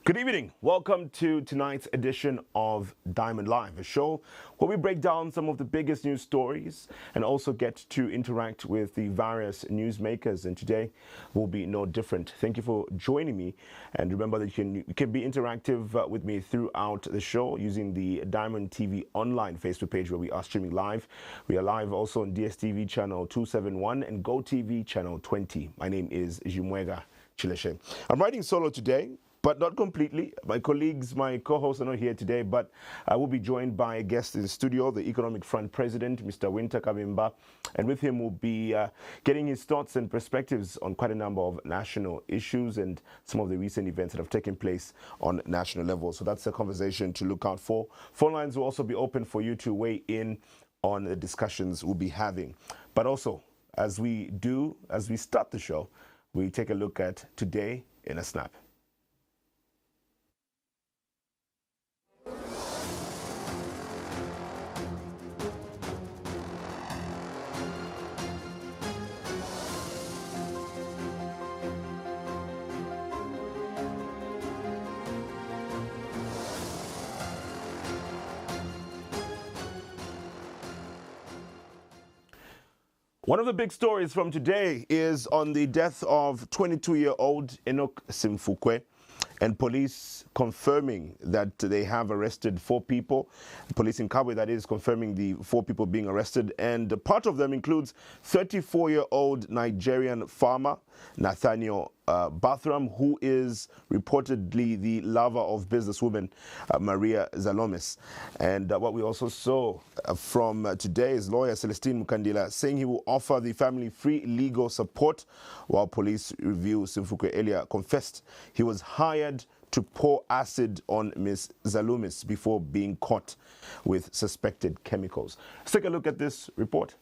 Good evening. Welcome to tonight's edition of Diamond Live, a show where we break down some of the biggest news stories and also get to interact with the various newsmakers. And today will be no different. Thank you for joining me. And remember that you can be interactive with me throughout the show using the Diamond TV online Facebook page where we are streaming live. We are live also on DSTV channel 271 and GoTV channel 20. My name is Chimweka. I'm writing solo today, but not completely. My colleagues, my co-hosts are not here today, but I will be joined by a guest in the studio, the Economic Front President, Mr. Wynter Kabimba, and with him we'll be getting his thoughts and perspectives on quite a number of national issues and some of the recent events that have taken place on national level. So that's a conversation to look out for. Phone lines will also be open for you to weigh in on the discussions we'll be having. But also, as we start the show, we take a look at Today in a Snap. One of the big stories from today is on the death of 22-year-old Simfukwe, and police confirming that they have arrested 4 people. Police in Kabwe, that is, confirming the 4 people being arrested, and part of them includes 34-year-old Nigerian farmer Nathaniel Bathram, who is reportedly the lover of businesswoman Maria Zaloumis. And what we also saw from today is lawyer Celestine Mukandila saying he will offer the family free legal support, while police review Simfukwe earlier confessed he was hired to pour acid on Ms. Zaloumis before being caught with suspected chemicals. Let's take a look at this report.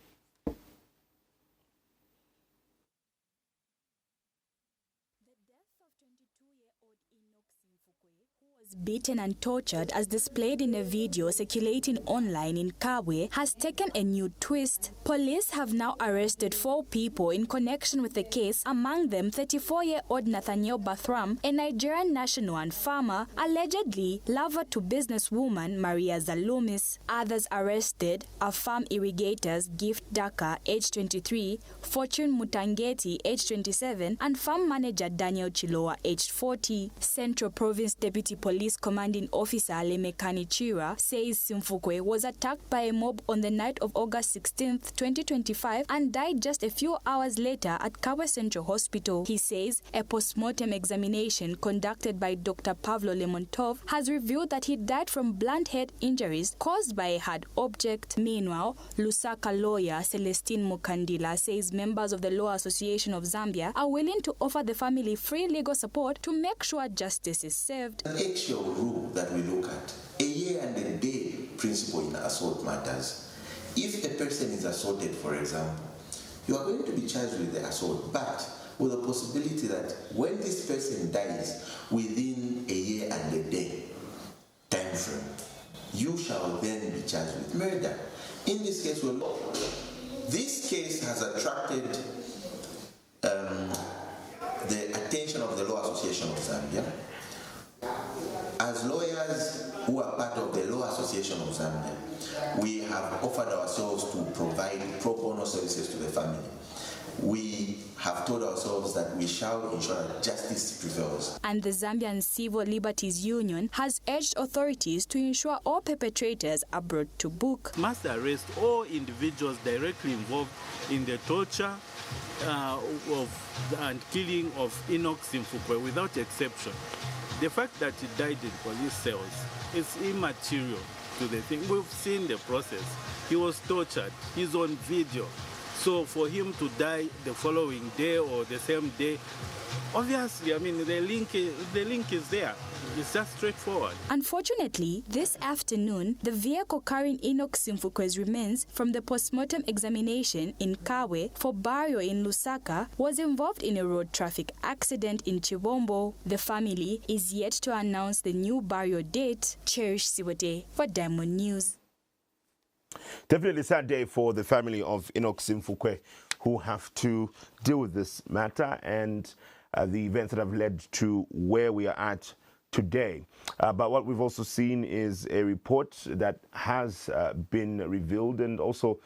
Beaten and tortured as displayed in a video circulating online in Kabwe has taken a new twist. Police have now arrested 4 people in connection with the case, among them 34-year-old Nathaniel Bathram, a Nigerian national and farmer, allegedly lover to businesswoman Maria Zaloumis. Others arrested are farm irrigators Gift Daka, age 23, Fortune Mutangeti, age 27, and farm manager Daniel Chiloa, aged 40. Central Province Deputy Police Commanding Officer Lemekani Chira says Simfukwe was attacked by a mob on the night of August 16, 2025 and died just a few hours later at Kabwe Central Hospital. He says a post-mortem examination conducted by Dr. Pavlo Lemontov has revealed that he died from blunt head injuries caused by a hard object. Meanwhile, Lusaka lawyer Celestine Mukandila says members of the Law Association of Zambia are willing to offer the family free legal support to make sure justice is served. An actual rule that we look at, a year and a day principle in assault matters. If a person is assaulted, for example, you are going to be charged with the assault, but with the possibility that when this person dies within a year and a day time frame, you shall then be charged with murder. In this case, this case has attracted the attention of the Law Association of Zambia. As lawyers who are part of the Law Association of Zambia, we have offered ourselves to provide pro bono services to the family. We have told ourselves that we shall ensure that justice prevails. And the Zambian Civil Liberties Union has urged authorities to ensure all perpetrators are brought to book. Must arrest all individuals directly involved in the torture and killing of Simfukwe without exception. The fact that he died in police cells is immaterial to the thing. We've seen the process. He was tortured. He's on video. So for him to die the following day or the same day, obviously, I mean, the link is there. It's just straightforward. Unfortunately, this afternoon, the vehicle carrying Simfukwe's remains from the postmortem examination in Kabwe for burial in Lusaka was involved in a road traffic accident in Chibombo. The family is yet to announce the new burial date. Cherish Siwote for Diamond News. Definitely a sad day for the family of Simfukwe, who have to deal with this matter and the events that have led to where we are at today. But what we've also seen is a report that has been revealed and also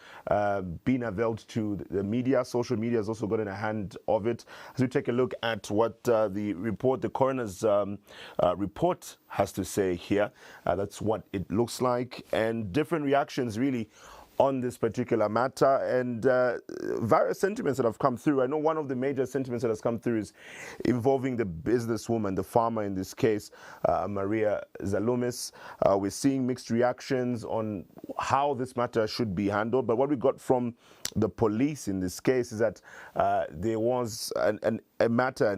been availed to the media. Social media has also gotten a hand of it. As we take a look at what the coroner's report has to say here, that's what it looks like, and different reactions really on this particular matter, and various sentiments that have come through. I know one of the major sentiments that has come through is involving the businesswoman, the farmer in this case, Maria Zaloumis. We're seeing mixed reactions on how this matter should be handled, but what we got from the police in this case is that there was an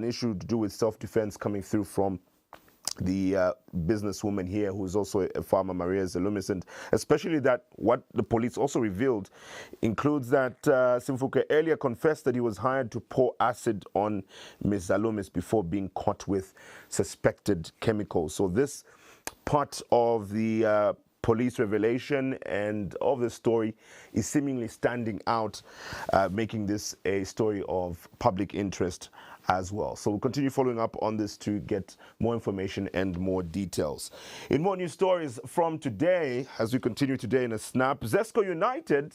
issue to do with self-defense coming through from the businesswoman here, who's also a farmer, Maria Zaloumis, and especially that what the police also revealed includes that Simfukwe earlier confessed that he was hired to pour acid on Ms. Zaloumis before being caught with suspected chemicals. So this part of the police revelation and of the story is seemingly standing out, making this a story of public interest as well. So we'll continue following up on this to get more information and more details. In more news stories from today, as we continue today in a snap, Zesco United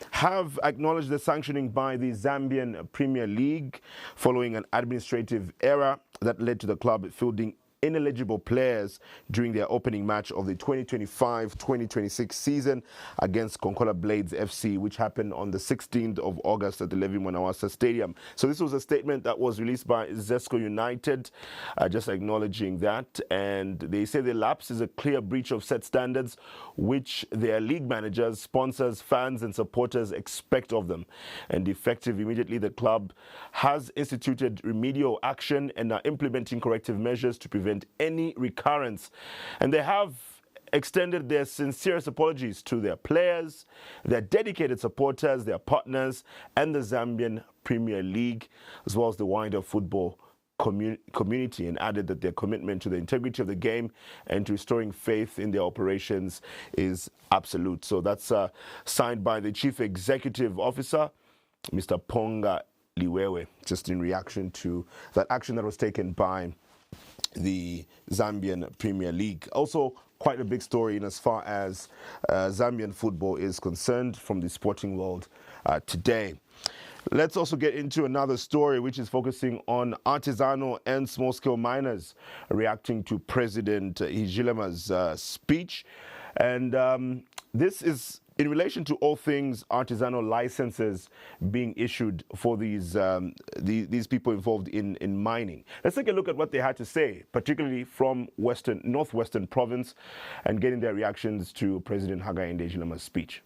have acknowledged the sanctioning by the Zambian Premier League following an administrative error that led to the club fielding ineligible players during their opening match of the 2025-2026 season against Konkola Blades FC, which happened on the 16th of August at the Levi Mwanawasa Stadium. So this was a statement that was released by Zesco United, just acknowledging that, and they say the lapse is a clear breach of set standards which their league managers, sponsors, fans and supporters expect of them. And effective immediately, the club has instituted remedial action and are implementing corrective measures to prevent any recurrence. And they have extended their sincerest apologies to their players, their dedicated supporters, their partners, and the Zambian Premier League, as well as the wider football community, and added that their commitment to the integrity of the game and to restoring faith in their operations is absolute. So that's signed by the Chief Executive Officer, Mr. Ponga Liwewe, just in reaction to that action that was taken by the Zambian Premier League. Also, quite a big story in as far as Zambian football is concerned from the sporting world today. Let's also get into another story which is focusing on artisanal and small-scale miners reacting to President Hijilema's speech. And this is in relation to all things artisanal licenses being issued for these people involved in mining. Let's take a look at what they had to say, particularly from Northwestern Province, and getting their reactions to President Hakainde Hichilema's speech.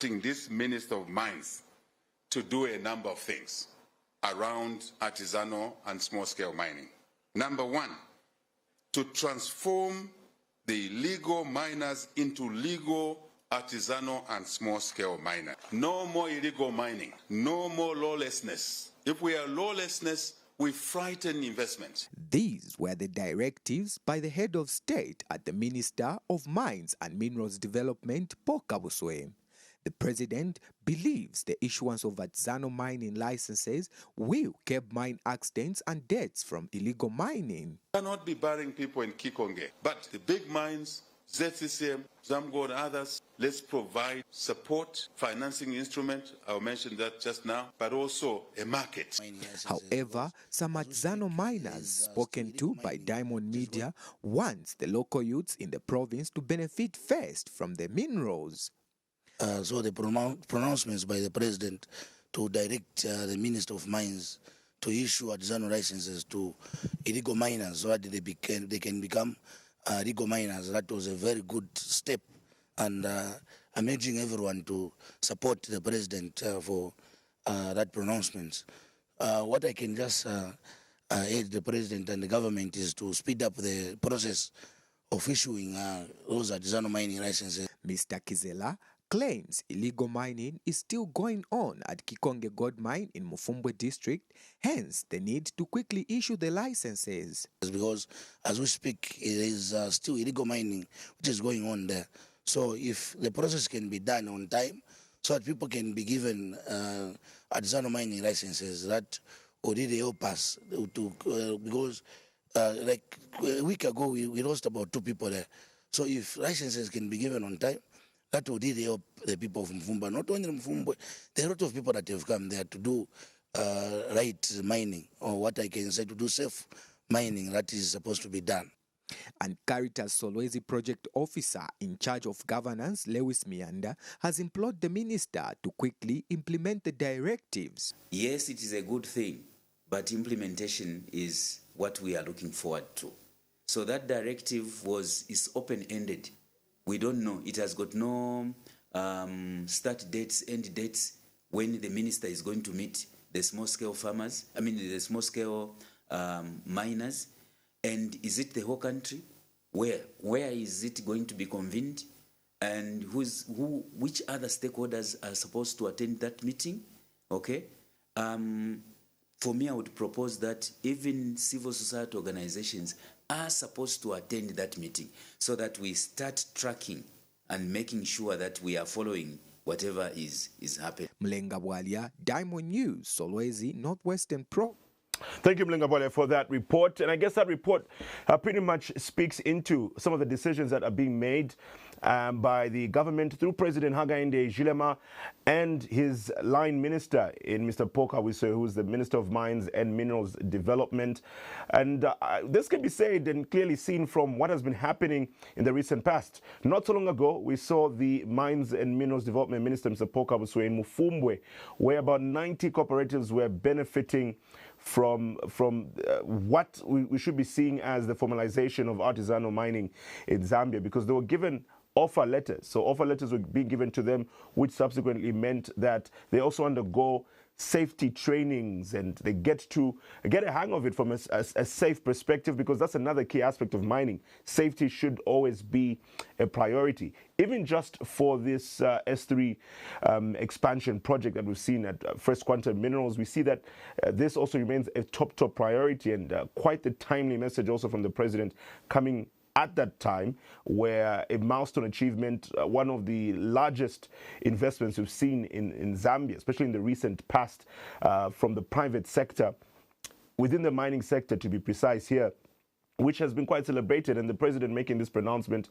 This Minister of Mines to do a number of things around artisanal and small-scale mining. Number one, to transform the legal miners into legal artisanal and small-scale miners. No more illegal mining, no more lawlessness. If we are lawlessness, we frighten investment. These were the directives by the head of state at the Minister of Mines and Minerals Development, Paul Kabwe. The president believes the issuance of artisanal mining licenses will curb mine accidents and deaths from illegal mining. We cannot be barring people in Kikonge, but the big mines, ZCCM, Zamgo and others, let's provide support, financing instrument, I'll mention that just now, but also a market. However, some artisanal miners spoken to by Diamond Media want the local youths in the province to benefit first from the minerals. So the pronouncements by the president to direct the Minister of Mines to issue artisanal licenses to illegal miners so that they can become legal miners, that was a very good step. And I'm urging everyone to support the president for that pronouncement. What I can just urge the president and the government is to speed up the process of issuing those artisanal mining licenses. Mr. Kizela claims illegal mining is still going on at Kikonge Gold Mine in Mufumbwe district, hence the need to quickly issue the licenses. Because as we speak, it is still illegal mining which is going on there. So if the process can be done on time, so that people can be given artisanal mining licenses, that would really help us to because Like a week ago, we lost about 2 people there. So if licenses can be given on time, that would really help the people of Mfumba. Not only Mfumba, there are a lot of people that have come there to do right mining, or what I can say, to do safe mining that is supposed to be done. And Caritas Solwezi project officer in charge of governance, Lewis Mianda, has implored the minister to quickly implement the directives. Yes, it is a good thing, but implementation is what we are looking forward to. So that directive is open-ended. We don't know. It has got no start dates, end dates, when the minister is going to meet the small-scale farmers, the small-scale miners. And is it the whole country? Where is it going to be convened? And which other stakeholders are supposed to attend that meeting? Okay. For me, I would propose that even civil society organizations are supposed to attend that meeting so that we start tracking and making sure that we are following whatever is happening. Mlenga Bwalia, Diamond News, Solwezi, Northwestern Pro. Thank you, Mlenga Bole, for that report. And I guess that report pretty much speaks into some of the decisions that are being made by the government through President Hakainde Hichilema and his line minister in Mr. Paul Kabwe, who is the Minister of Mines and Minerals Development. And this can be said and clearly seen from what has been happening in the recent past. Not so long ago, we saw the Mines and Minerals Development Minister, Mr. Paul Kabwe, in Mufumwe, where about 90 cooperatives were benefiting from what we should be seeing as the formalization of artisanal mining in Zambia, because they were given offer letters. So offer letters were being given to them, which subsequently meant that they also undergo safety trainings and they get a hang of it from a safe perspective, because that's another key aspect of mining. Safety should always be a priority. Even just for this S3 expansion project that we've seen at First Quantum Minerals, we see that this also remains a top priority, and quite the timely message also from the president coming at that time, where a milestone achievement, one of the largest investments we've seen in Zambia, especially in the recent past, from the private sector, within the mining sector to be precise here, which has been quite celebrated, and the president making this pronouncement,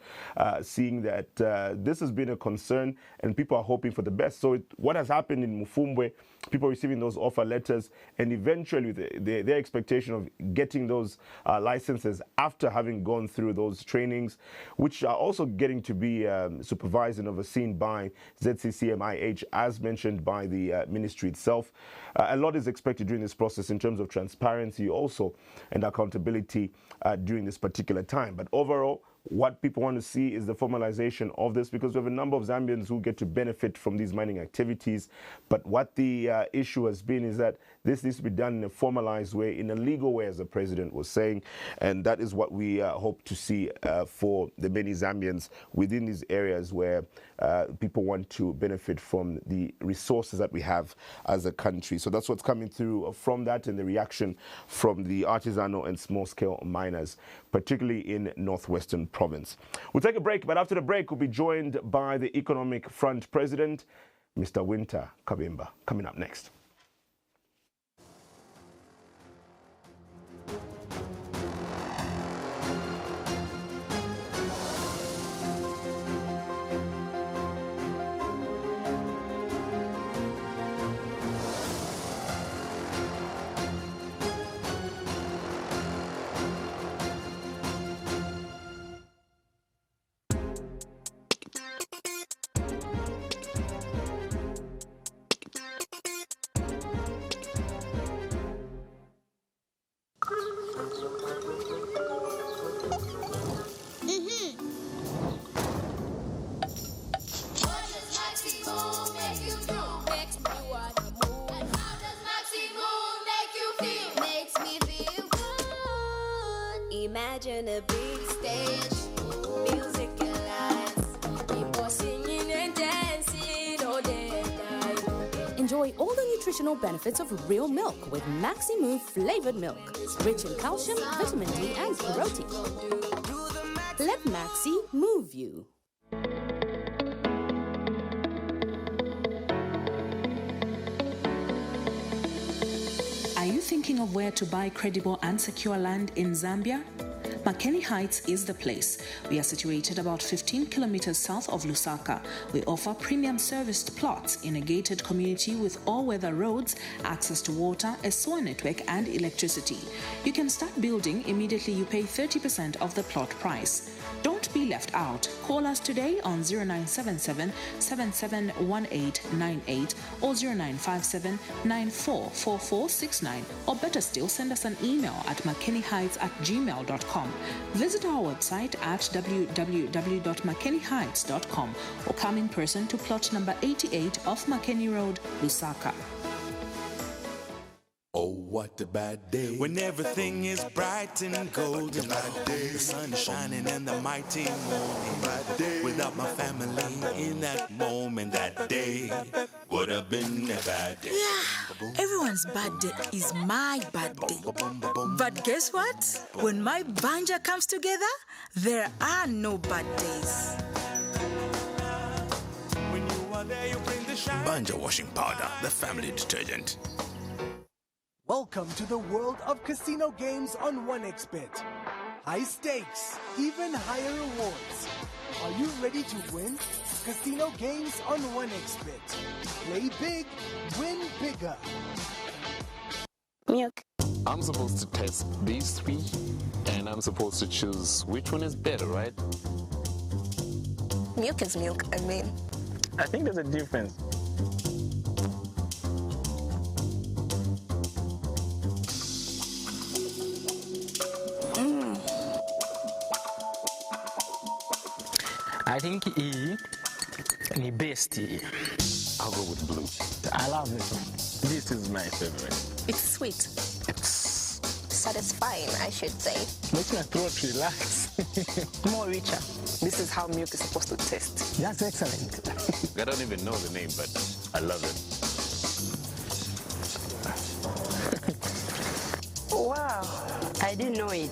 seeing that this has been a concern and people are hoping for the best. So what has happened in Mufumwe, people receiving those offer letters, and eventually their expectation of getting those licenses after having gone through those trainings, which are also getting to be supervised and overseen by ZCCMIH, as mentioned by the ministry itself. A lot is expected during this process in terms of transparency also and accountability during this particular time. But overall, what people want to see is the formalization of this, because we have a number of Zambians who get to benefit from these mining activities. But what the issue has been is that this needs to be done in a formalized way, in a legal way, as the president was saying. And that is what we hope to see for the many Zambians within these areas where people want to benefit from the resources that we have as a country. So that's what's coming through from that, and the reaction from the artisanal and small-scale miners, particularly in Northwestern Province. We'll take a break, but after the break, we'll be joined by the Economic Front President, Mr. Wynter Kabimba, coming up next. Imagine a big stage, music and lights, people singing and dancing all day and night. Enjoy all the nutritional benefits of real milk with Maxi Move flavored milk, rich in calcium, vitamin D, and protein. Let Maxi move you. Are you thinking thinking of where to buy credible and secure land in Zambia? Makeni Heights is the place. We are situated about 15 kilometers south of Lusaka. We offer premium serviced plots in a gated community with all-weather roads, access to water, a sewer network and electricity. You can start building immediately you pay 30% of the plot price. Don't be left out. Call us today on 0977 771898 or 0957 944469, or better still, send us an email at makeniHeights@gmail.com. Visit our website at www.makeniHeights.com or come in person to plot number 88 off Makeni Road, Lusaka. Oh, what a bad day when everything is bright and golden. The sun is shining and the mighty morning. Without my family in that moment, that day would have been a bad day. Yeah, everyone's bad day is my bad day. But guess what? When my banja comes together, there are no bad days. When you are there, you bring the shine. Banja washing powder, the family detergent. Welcome to the world of casino games on 1xBet. High stakes, even higher rewards. Are you ready to win? Casino games on 1xBet. Play big, win bigger. Milk. I'm supposed to test these three, and I'm supposed to choose which one is better, right? Milk is milk, I mean. I think there's a difference. I think E ni best. I'll go with blue. I love this one. This is my favorite. It's sweet. It's satisfying, I should say. Makes my throat relax. More richer. This is how milk is supposed to taste. That's excellent. I don't even know the name, but I love it. Wow, I didn't know it.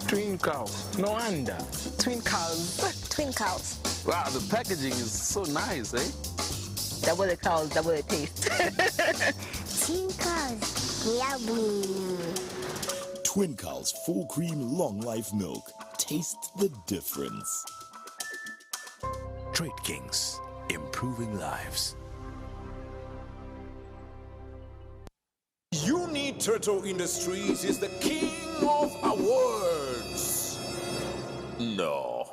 Twin cows. No wonder. Twin cows. Twin cows. Wow, the packaging is so nice, eh? Double the cows, double the taste. Twin cows. Yummy. Twin Cows full cream long life milk. Taste the difference. Trade Kings, improving lives. Uni Turtle Industries is the king of awards. No.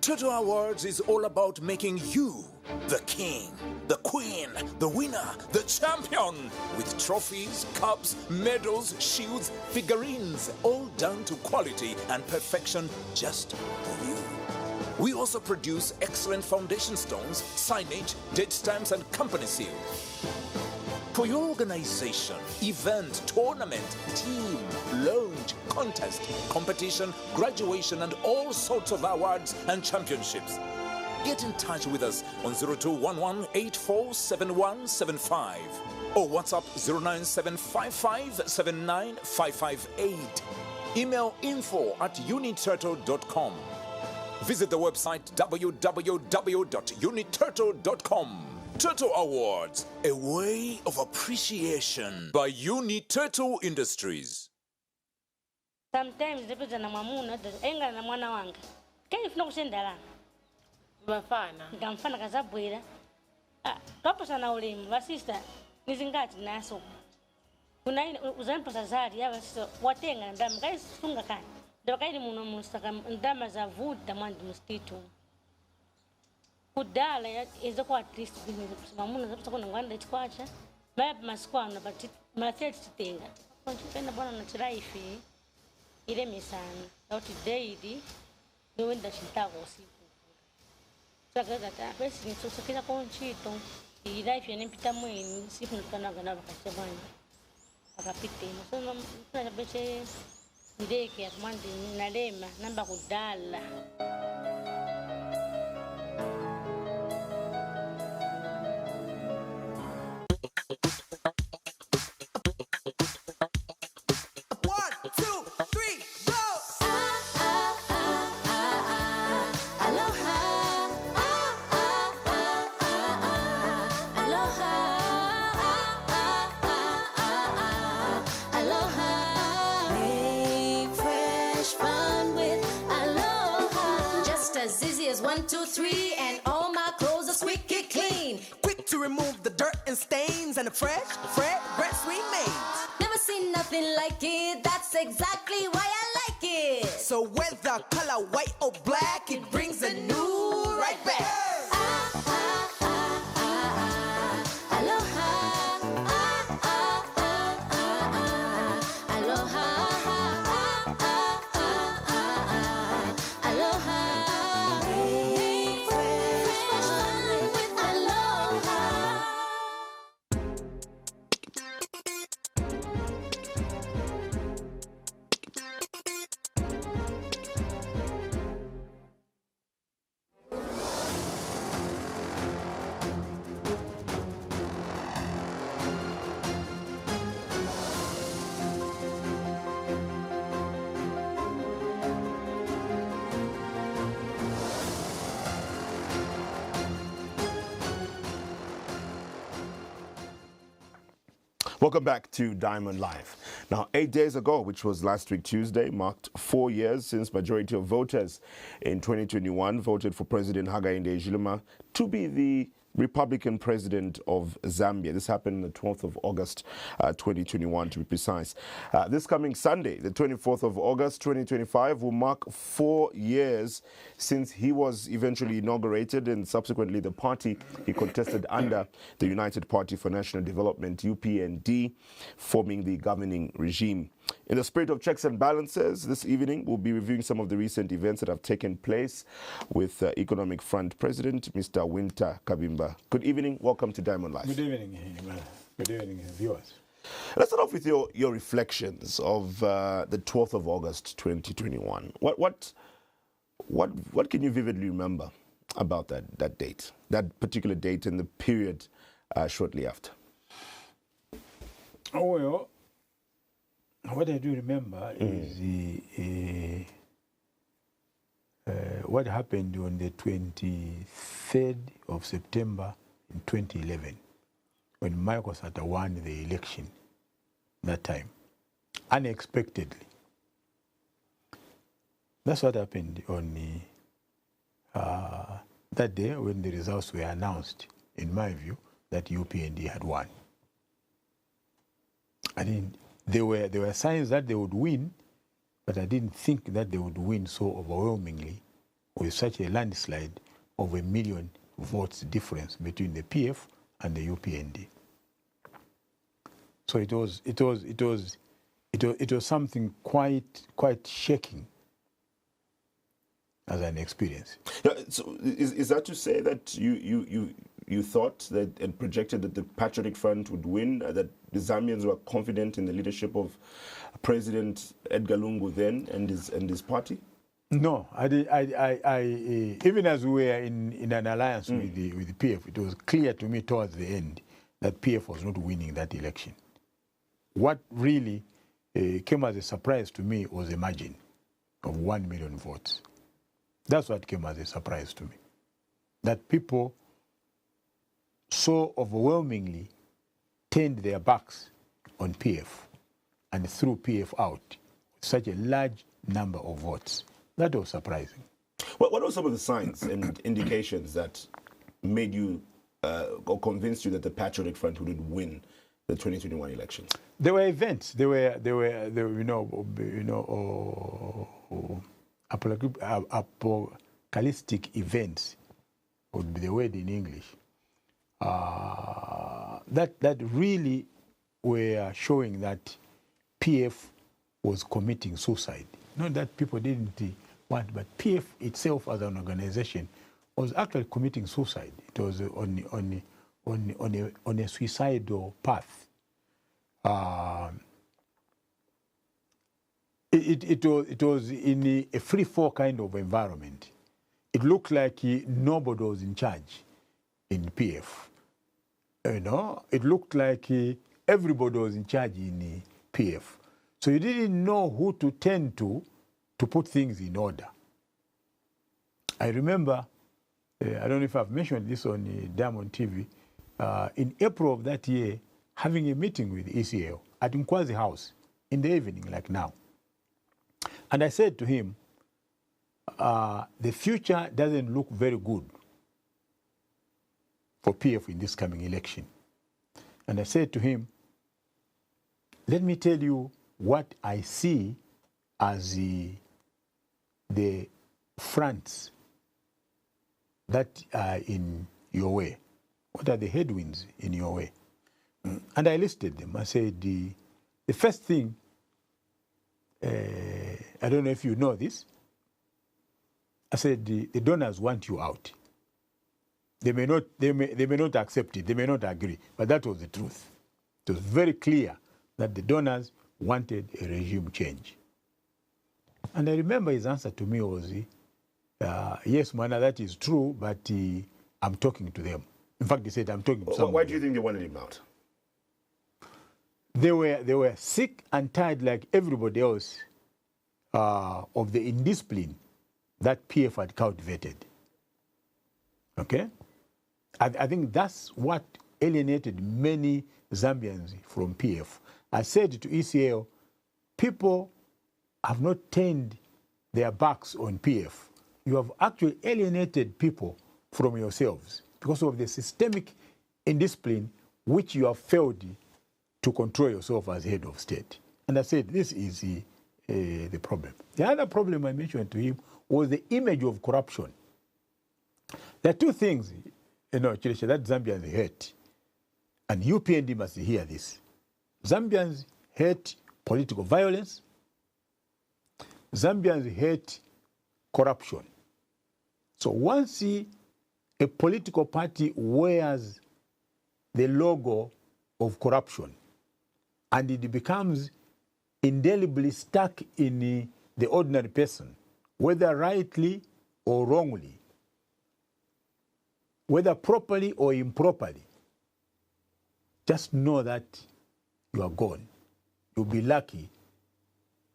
Turtle Awards is all about making you the king, the queen, the winner, the champion, with trophies, cups, medals, shields, figurines, all down to quality and perfection just for you. We also produce excellent foundation stones, signage, date stamps, and company seals. For your organization, event, tournament, team, lounge, contest, competition, graduation, and all sorts of awards and championships, get in touch with us on 0211-847175 or WhatsApp 09755795558. Email info@uniturtle.com. Visit the website www.uniturtle.com. Turtle Awards, a way of appreciation by Uni Turtle Industries. Sometimes ndipita na mwamuna enga na mwana wanga kani funa kusendala bafana ngamfana kazabwera kapo sana ulimi basista nizingati naso kuna uzanipa zazari yaba sister watenga ndama kai sunga kani ndakaidi muno musaka ndama za vuta mwandi mosquito kudala izo kwa at least mwamuna zapita kuna ngwanda itikwacha map maskwana but matheti tenga konchipenda bwana na chiraifi ile misana auti daily niwenda chintako usiku sakaza ta basi nisosakira konchito life yanipita mweni sifu nipanaga na bakachabana akapite so na beche ndeke akumandi nalema namba kudala. 1, 2, 3, and all my clothes are squeaky clean. Quick to remove the dirt and stains, and the fresh fragrance remains. Never seen nothing like it, that's exactly why I like it. So whether color white or black, it brings a new right back. Welcome back to Diamond Live. Now, 8 days ago, which was last week Tuesday, marked 4 years since majority of voters in 2021 voted for President Hakainde Hichilema to be the Republican president of Zambia. This happened on the 12th of August, 2021 to be precise. This coming Sunday, the 24th of August, 2025, will mark 4 years since he was eventually inaugurated, and subsequently the party he contested under, the United Party for National Development, UPND, forming the governing regime. In the spirit of checks and balances, this evening we'll be reviewing some of the recent events that have taken place with Economic Front President, Mr. Wynter Kabimba. Good evening. Welcome to Diamond Live. Good evening, good evening, viewers. Let's start off with your reflections of the 12th of August, 2021. What can you vividly remember about that date, that particular date and the period shortly after? Oh, well, what I do remember is what happened on the 23rd of September in 2011, when Michael Sata won the election that time, unexpectedly. That's what happened on that day when the results were announced, in my view, that UPND had won. I mean, there were signs that they would win, but I didn't think that they would win so overwhelmingly with such a landslide of 1 million votes difference between the PF and the UPND. So it was something quite shaking as an experience. Yeah, so is that to say that you thought that and projected that the Patriotic Front would win, that the Zambians were confident in the leadership of President Edgar Lungu then and his party? No, I even as we were in an alliance with the PF, it was clear to me towards the end that PF was not winning that election. What really came as a surprise to me was a margin of 1 million votes. That's what came as a surprise to me. That people so overwhelmingly turned their backs on PF and threw PF out with such a large number of votes. That was surprising. What were some of the signs and indications that made you or convinced you that the Patriotic Front would win the 2021 elections? There were events. There were apocalyptic events, would be the word in English, that really were showing that PF was committing suicide. Not that people didn't want, but PF itself as an organization was actually committing suicide. It was on a suicidal path. It was in a free-fall kind of environment. It looked like nobody was in charge in PF. It looked like everybody was in charge in PF. So you didn't know who to turn to put things in order. I remember, I don't know if I've mentioned this on Diamond TV, in April of that year, having a meeting with ECL at Nkwazi House in the evening, like now. And I said to him, the future doesn't look very good for PF in this coming election. And I said to him, let me tell you what I see as the fronts that are in your way. What are the headwinds in your way? And I listed them. I said, the first thing, I don't know if you know this, I said the donors want you out. They may not accept it, they may not agree, but that was the truth. It was very clear that the donors wanted a regime change. And I remember his answer to me was, yes, Mana, that is true, but I'm talking to them. In fact, he said, I'm talking to someone. Why do you think they wanted him out? They were sick and tired, like everybody else, of the indiscipline that PF had cultivated. Okay? I think that's what alienated many Zambians from PF. I said to ECL, people have not turned their backs on PF. You have actually alienated people from yourselves because of the systemic indiscipline which you have failed to control yourself as head of state. And I said, this is the problem. The other problem I mentioned to him was the image of corruption. There are two things, Chileche, that Zambians hate. And UPND must hear this. Zambians hate political violence. Zambians hate corruption. So once a political party wears the logo of corruption and it becomes indelibly stuck in the ordinary person, whether rightly or wrongly, whether properly or improperly, just know that you are gone. You'll be lucky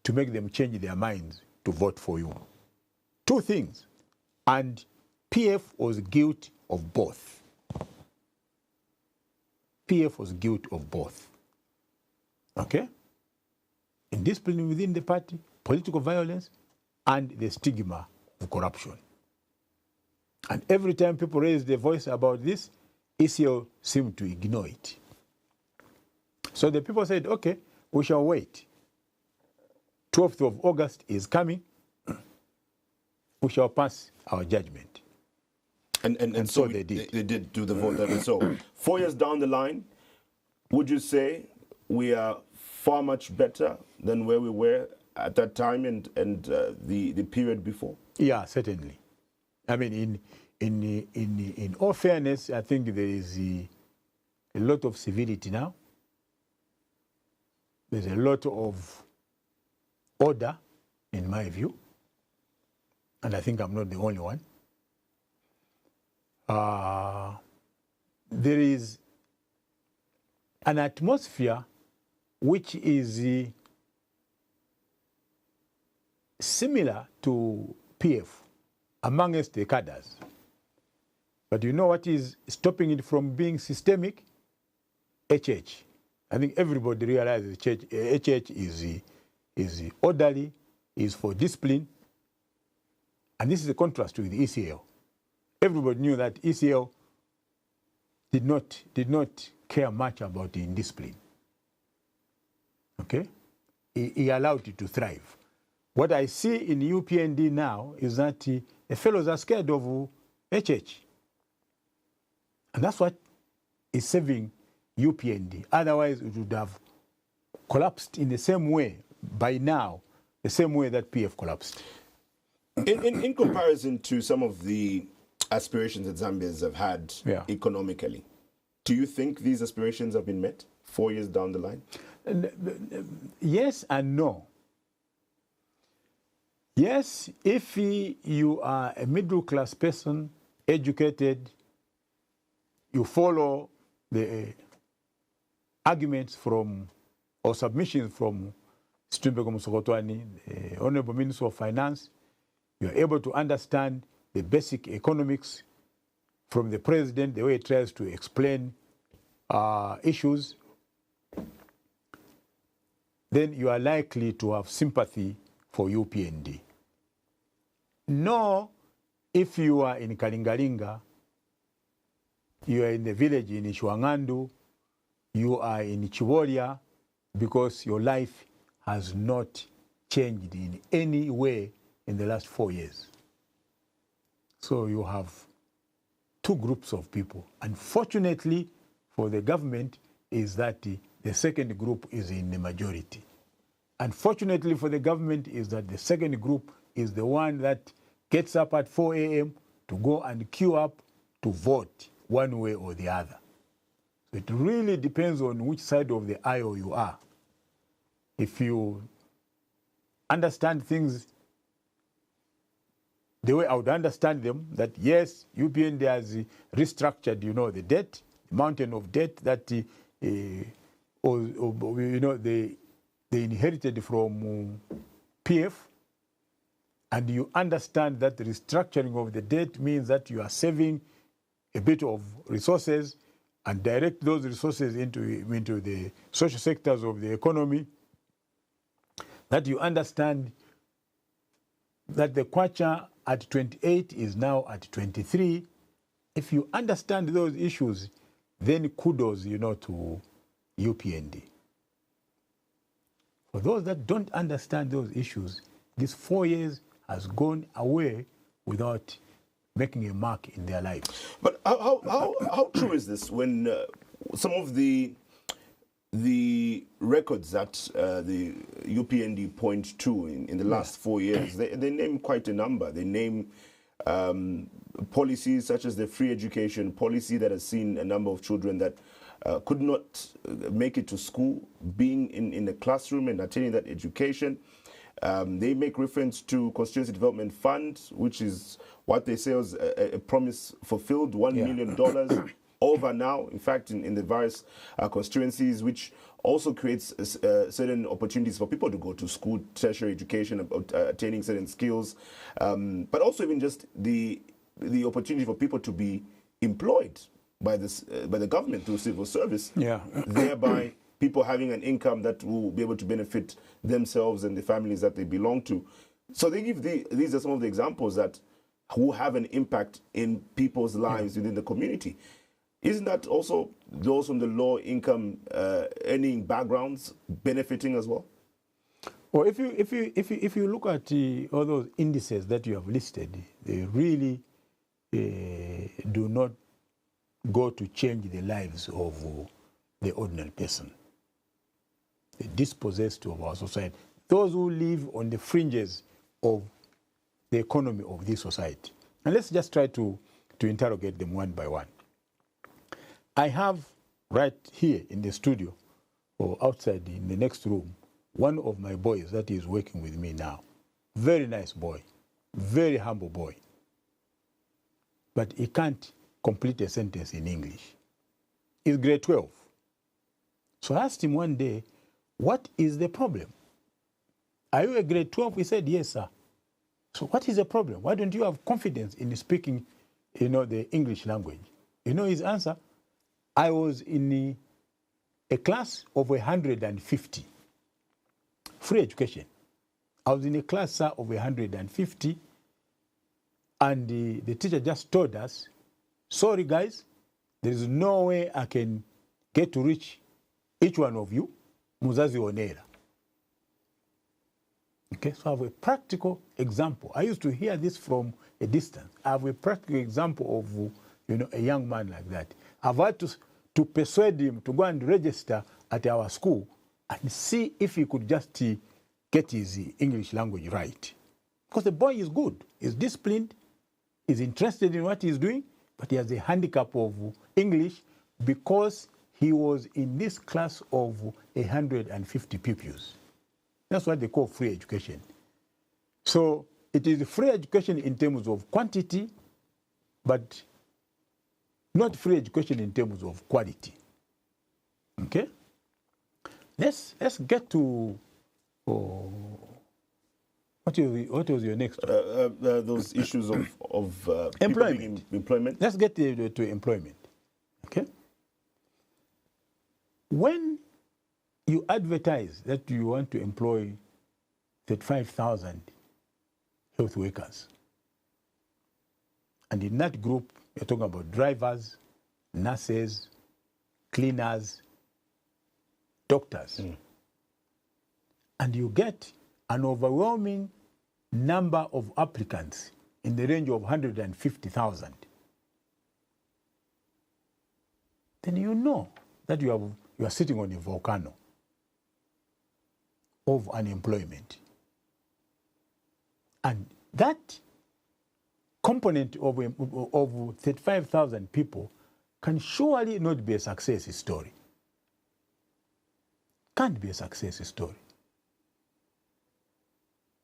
to make them change their minds to vote for you. Two things. And PF was guilty of both. PF was guilty of both. Okay? Indiscipline within the party, political violence, and the stigma of corruption. And every time people raise their voice about this, ECL seemed to ignore it. So the people said, okay, we shall wait. 12th of August is coming. We shall pass our judgment. And so they did. They did do the vote that way. So 4 years down the line, would you say we are far much better than where we were at that time and the period before? Yeah, certainly. I mean, in all fairness, I think there is a lot of civility now. There's a lot of order, in my view. And I think I'm not the only one. There is an atmosphere which is similar to PF amongst the cadres. But you know what is stopping it from being systemic? HH. I think everybody realizes HH is orderly, is for discipline. And this is a contrast with the ECL. Everybody knew that ECL did not care much about the indiscipline. Okay? He allowed it to thrive. What I see in UPND now is that the fellows are scared of HH. And that's what is saving UPND. Otherwise, it would have collapsed in the same way by now, the same way that PF collapsed. In comparison to some of the aspirations that Zambians have had economically, do you think these aspirations have been met 4 years down the line? Yes and no. Yes, if you are a middle-class person, educated, you follow the arguments from, or submissions from Simfukwe Musokotwani, the Honorable Minister of Finance, you are able to understand the basic economics from the president, the way he tries to explain issues, then you are likely to have sympathy for UPND. know if you are in Kalingalinga, you are in the village in Ishwangandu, you are in Chivolia, because your life has not changed in any way in the last 4 years. So you have two groups of people. Unfortunately for the government is that the second group is in the majority. Unfortunately for the government is that the second group is the one that gets up at 4 a.m. to go and queue up to vote one way or the other. So it really depends on which side of the aisle you are. If you understand things the way I would understand them, that yes, UPND has restructured, the debt, mountain of debt that, they inherited from PF, and you understand that the restructuring of the debt means that you are saving a bit of resources and direct those resources into the social sectors of the economy, that you understand that the kwacha at 28 is now at 23. If you understand those issues, then kudos, to UPND. For those that don't understand those issues, these 4 years has gone away without making a mark in their lives. But how true is this when some of the records that the UPND point to in the last 4 years, they name quite a number. They name policies such as the free education policy that has seen a number of children that could not make it to school, being in the classroom and attaining that education. They make reference to Constituency Development Fund, which is what they say was a promise fulfilled, $1 million over now, in fact, in the various constituencies, which also creates certain opportunities for people to go to school, tertiary education, attaining certain skills, but also even just the opportunity for people to be employed by the government through civil service, thereby people having an income that will be able to benefit themselves and the families that they belong to. So they give these are some of the examples that will have an impact in people's lives within the community. Isn't that also those from the low income earning backgrounds benefiting as well? Well, if you look at all those indices that you have listed, they really do not go to change the lives of the ordinary person, the dispossessed of our society, those who live on the fringes of the economy of this society. And let's just try to interrogate them one by one. I have right here in the studio or outside in the next room one of my boys that is working with me now. Very nice boy, very humble boy. But he can't complete a sentence in English. He's grade 12. So I asked him one day, what is the problem? Are you a grade 12? He said, yes, sir. So what is the problem? Why don't you have confidence in speaking, the English language? His answer? I was in a class of 150. Free education. I was in a class, sir, of 150. And the teacher just told us, sorry, guys, there is no way I can get to reach each one of you. Muzazi onera. Okay, so I have a practical example. I used to hear this from a distance. I have a practical example of, a young man like that. I've had to persuade him to go and register at our school and see if he could just get his English language right. Because the boy is good, he's disciplined, he's interested in what he's doing, but he has a handicap of English because he was in this class of 150 pupils. That's what they call free education. So it is free education in terms of quantity, but not free education in terms of quality. Okay? Let's get to what was your next one? Those issues of employment. Employment. Let's get to employment. Okay? When you advertise that you want to employ 35,000 health workers, And in that group, you're talking about drivers, nurses, cleaners, doctors. And you get an overwhelming number of applicants in the range of 150,000. Then you know that you are sitting on a volcano of unemployment. And that component of 35,000 people can surely not be a success story. Can't be a success story.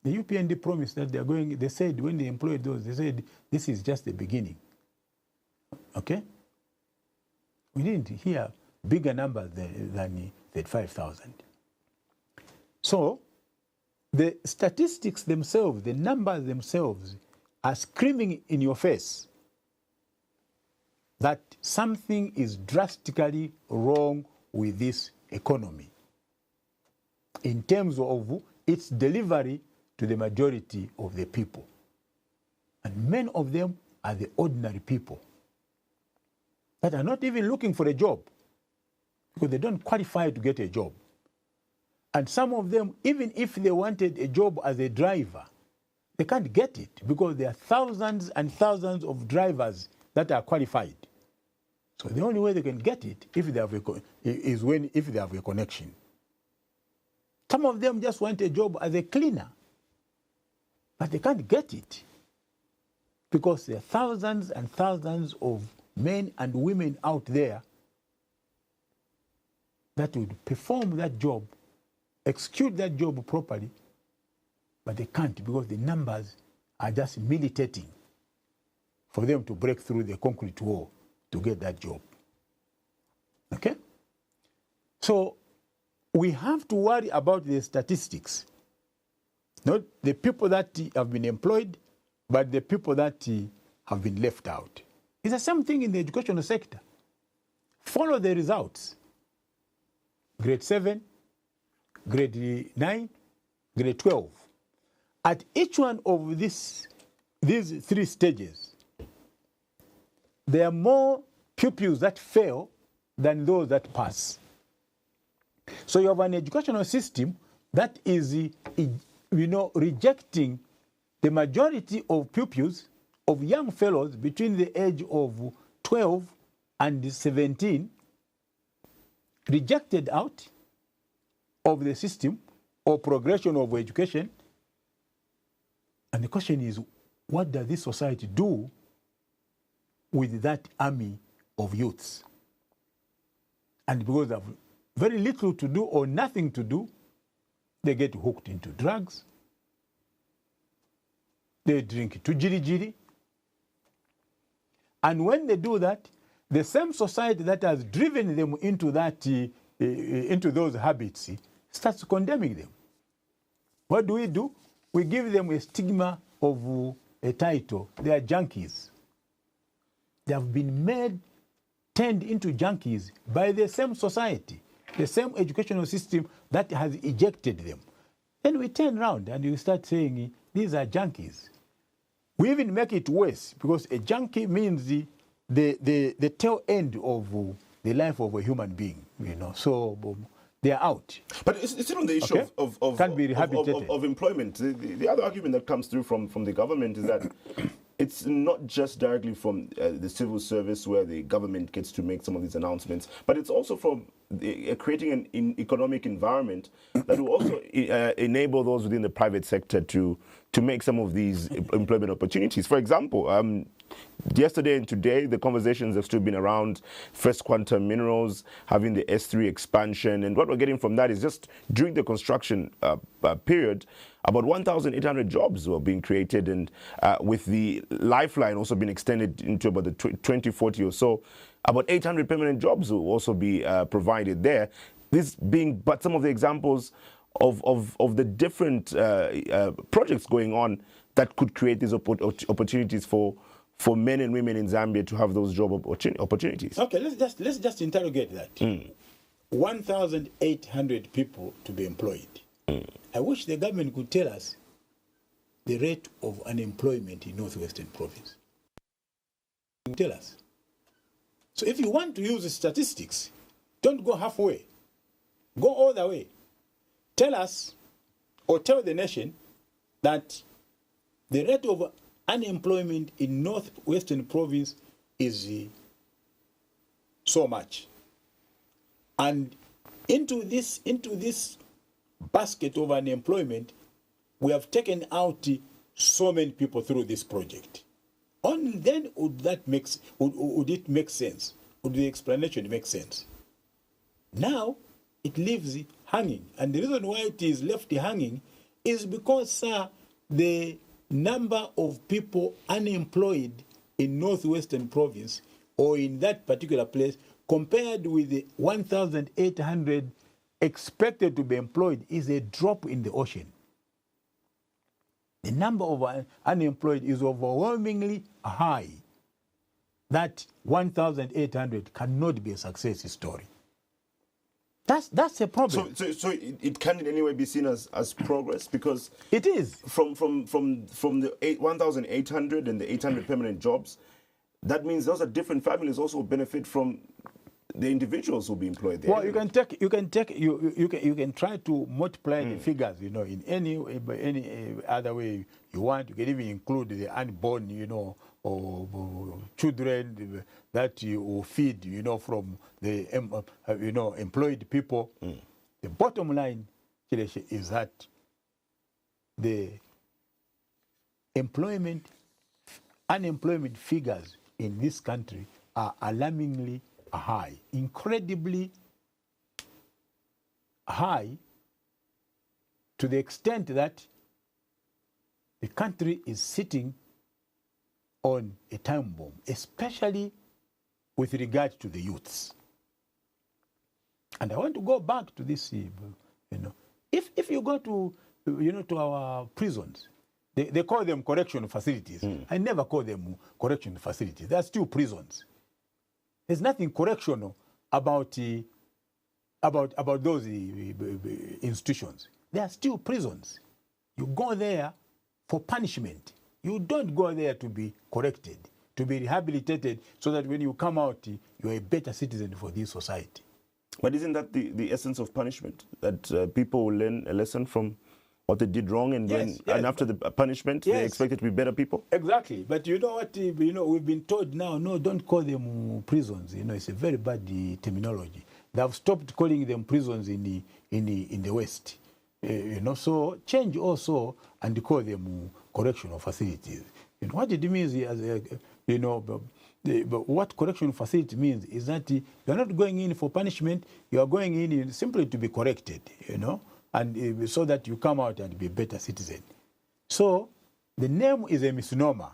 The UPND promised that they said when they employed those, they said this is just the beginning. Okay? We didn't hear bigger numbers than 35,000. So, the statistics themselves, the numbers themselves, are screaming in your face that something is drastically wrong with this economy in terms of its delivery to the majority of the people. And many of them are the ordinary people that are not even looking for a job because they don't qualify to get a job. And some of them, even if they wanted a job as a driver, they can't get it because there are thousands and thousands of drivers that are qualified. So the only way they can get it if they have if they have a connection. Some of them just want a job as a cleaner, but they can't get it because there are thousands and thousands of men and women out there that would perform that job, execute that job properly, but they can't because the numbers are just militating for them to break through the concrete wall to get that job. Okay? So we have to worry about the statistics, not the people that have been employed, but the people that have been left out. It's the same thing in the educational sector. Follow the results. Grade 7, grade 9, grade 12. At each one of these three stages, there are more pupils that fail than those that pass. So you have an educational system that is, rejecting the majority of pupils, of young fellows between the age of 12 and 17, rejected out of the system or progression of education. And the question is, what does this society do with that army of youths? And because they have very little to do or nothing to do, they get hooked into drugs. They drink tujiri. And when they do that, the same society that has driven them into into those habits starts condemning them. What do? We give them a stigma of a title. They are junkies. They have been turned into junkies by the same society, the same educational system that has ejected them. Then we turn around and we start saying, these are junkies. We even make it worse because a junkie means the tail end of the life of a human being, So they are out. But it's still on the issue of employment. The other argument that comes through from the government is that it's not just directly from the civil service where the government gets to make some of these announcements, but it's also from creating an economic environment that will also enable those within the private sector to make some of these employment opportunities. For example, yesterday and today, the conversations have still been around First Quantum Minerals, having the S3 expansion. And what we're getting from that is just during the construction period, about 1,800 jobs were being created. And with the lifeline also being extended into about the 2040 or so, about 800 permanent jobs will also be provided there. This being but some of the examples of the different projects going on that could create these opportunities for men and women in Zambia to have those job opportunities. Okay, let's just interrogate that. 1,800 people to be employed. I wish the government could tell us the rate of unemployment in Northwestern Province. tell us. So if you want to use statistics, don't go halfway. Go all the way. Tell us or tell the nation that the rate of unemployment in Northwestern Province is so much. And into this basket of unemployment, we have taken out so many people through this project. Only then would it make sense? Would the explanation make sense? Now it leaves hanging, and the reason why it is left hanging is because the number of people unemployed in Northwestern Province or in that particular place compared with the 1,800 expected to be employed is a drop in the ocean. The number of unemployed is overwhelmingly high. That 1,800 cannot be a success story. That's a problem. So it can in any way be seen as progress, because it is from the 1,800 and the 800 permanent jobs. That means those are different families also benefit from the individuals who will be employed there. Well, you can try to multiply the figures, in any other way you want. You can even include the unborn, or children that you will feed, from the employed people. The bottom line, Chileche, is that the unemployment figures in this country are alarmingly high, incredibly high, to the extent that the country is sitting on a time bomb, especially with regard to the youths. And I want to go back to this, if you go to, to our prisons, they call them correction facilities. I never call them correction facilities. They're still prisons. There's nothing correctional about those institutions. They are still prisons. You go there for punishment. You don't go there to be corrected, to be rehabilitated, so that when you come out, you're a better citizen for this society. But isn't that the essence of punishment? That people will learn a lesson from what they did wrong, and and after the punishment, they expect it to be better people? Exactly. But you know what? We've been told now, no, don't call them prisons. It's a very bad terminology. They have stopped calling them prisons in the West. So change also and call them correctional facilities. What it means is, what correctional facility means is that you're not going in for punishment. You are going in simply to be corrected. And so that you come out and be a better citizen. So the name is a misnomer.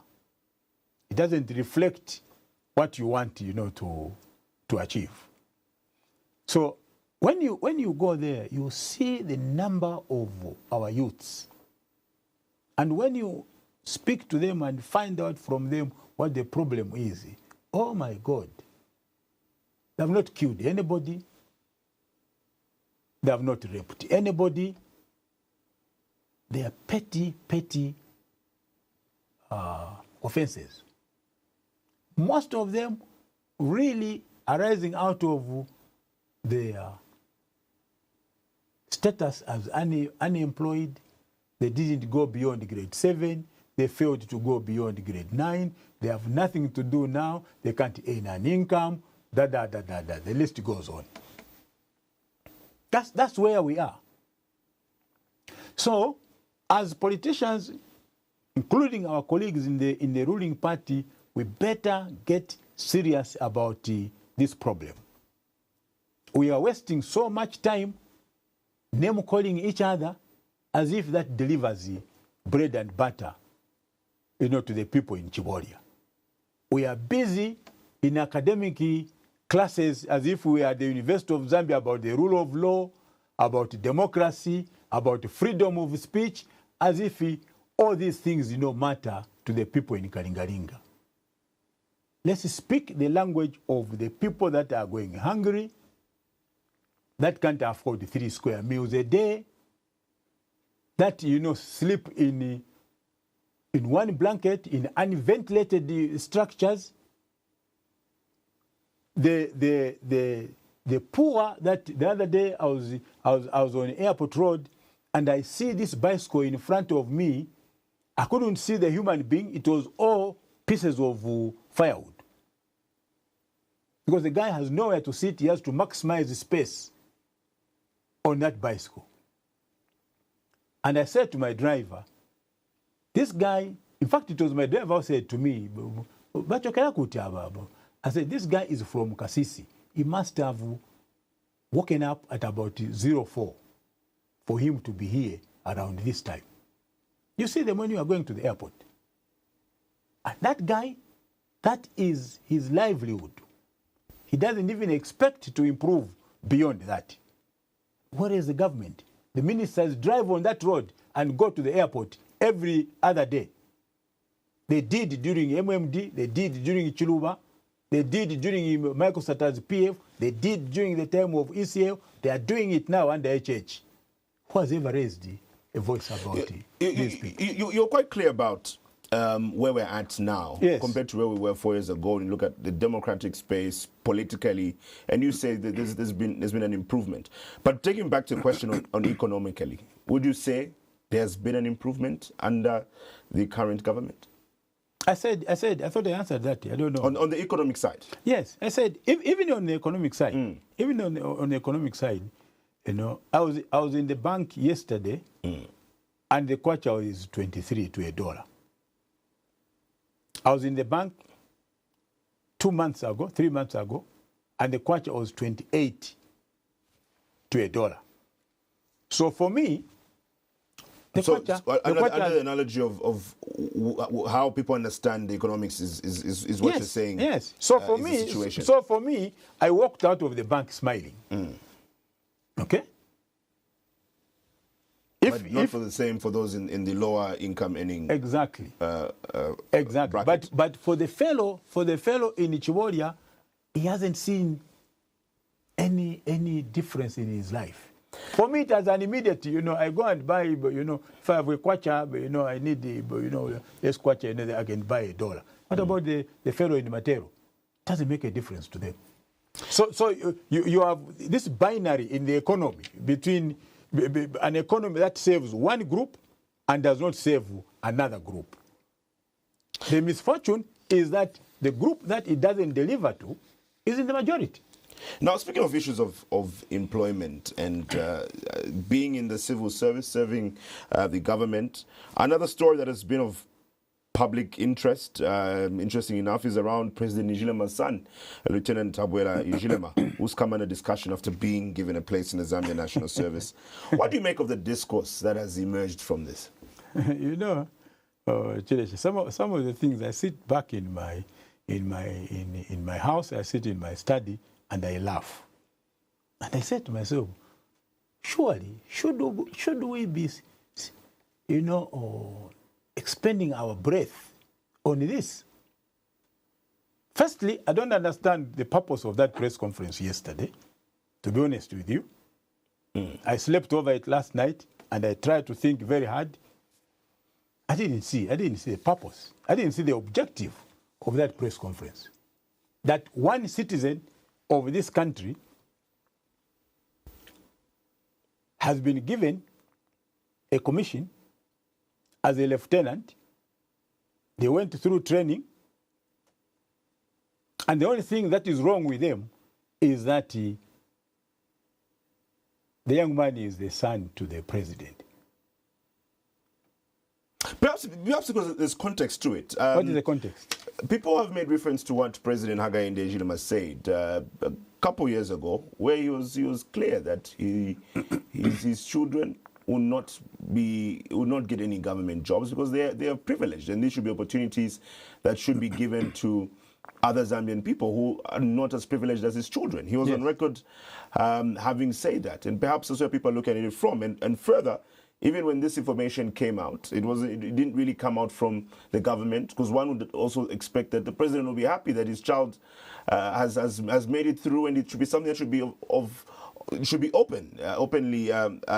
It doesn't reflect what you want, to achieve. So when you go there, you see the number of our youths. And when you speak to them and find out from them what the problem is, oh my God, they have not killed anybody. They have not raped anybody. They are petty offenses. Most of them really arising out of their status as unemployed. They didn't go beyond grade 7. They failed to go beyond grade 9. They have nothing to do now. They can't earn an income. The list goes on. That's where we are. So, as politicians, including our colleagues in the ruling party, we better get serious about this problem. We are wasting so much time name calling each other as if that delivers bread and butter, to the people in Chiboria. We are busy in academic classes as if we are at the University of Zambia about the rule of law, about democracy, about freedom of speech, as if all these things matter to the people in Kalingalinga. Let's speak the language of the people that are going hungry, that can't afford 3 square meals a day, that sleep in one blanket in unventilated structures, the poor that the other day I was on Airport Road and I see this bicycle in front of me. I couldn't see the human being. It was all pieces of firewood. Because the guy has nowhere to sit. He has to maximize the space on that bicycle. And I said to my driver, this guy, in fact, it was my driver who said to me, I said, this guy is from Kasisi. He must have woken up at about 04 for him to be here around this time. You see them when you are going to the airport. And that guy, that is his livelihood. He doesn't even expect to improve beyond that. What is the government? The ministers drive on that road and go to the airport every other day. They did during MMD, they did during Chiluba, they did during Michael Sata's PF, they did during the time of ECL, they are doing it now under HH. Who has ever raised a voice about these people? You're quite clear about where we're at now compared to where we were 4 years ago. And you look at the democratic space politically, and you say that there's been an improvement. But taking back to the question on economically, would you say there's been an improvement under the current government? I thought I answered that. I don't know. On the economic side? Yes, I said even on the economic side, even on the economic side, you know, I was in the bank yesterday, and the kwacha is 23 to $1. I was in the bank 3 months ago, and the kwacha was 28 to $1. So for me, under the analogy of how people understand the economics is what you're saying. Yes. So for me, I walked out of the bank smiling. Okay. Not for the same for those in the lower income earning. Exactly. Exactly. But for the fellow in Ichiboria, he hasn't seen any difference in his life. For me, it has an immediate, you know, I go and buy, you know, if I have a kwacha, you know, I need the, you know, less kwacha, and I can buy $1. What about the fellow in Matero? It doesn't make a difference to them. So you have this binary in the economy between an economy that saves one group and does not save another group. The misfortune is that the group that it doesn't deliver to is in the majority. Now, speaking of issues of employment and being in the civil service, serving the government, another story that has been of public interest, interesting enough, is around President Nijilema's son, Lieutenant Tabwela Nijilema, who's come under discussion after being given a place in the Zambia National Service. What do you make of the discourse that has emerged from this? You know, some of the things, I sit back in my house, I sit in my study, and I laugh. And I said to myself, surely, should we be, you know, expending our breath on this? Firstly, I don't understand the purpose of that press conference yesterday, to be honest with you. I slept over it last night, and I tried to think very hard. I didn't see the purpose. I didn't see the objective of that press conference. That one citizen of this country has been given a commission as a lieutenant. They went through training, and the only thing that is wrong with them is that the young man is the son to the president. Perhaps because there's context to it. What is the context? People have made reference to what President Hakainde Hichilema said a couple years ago, where he was clear that his children will not get any government jobs because they are privileged, and these should be opportunities that should be given to other Zambian people who are not as privileged as his children. He was on record having said that, and perhaps that's where people are looking at it from. And further, even when this information came out, it didn't really come out from the government, because one would also expect that the president will be happy that his child has made it through, and it should be something that should be of should be openly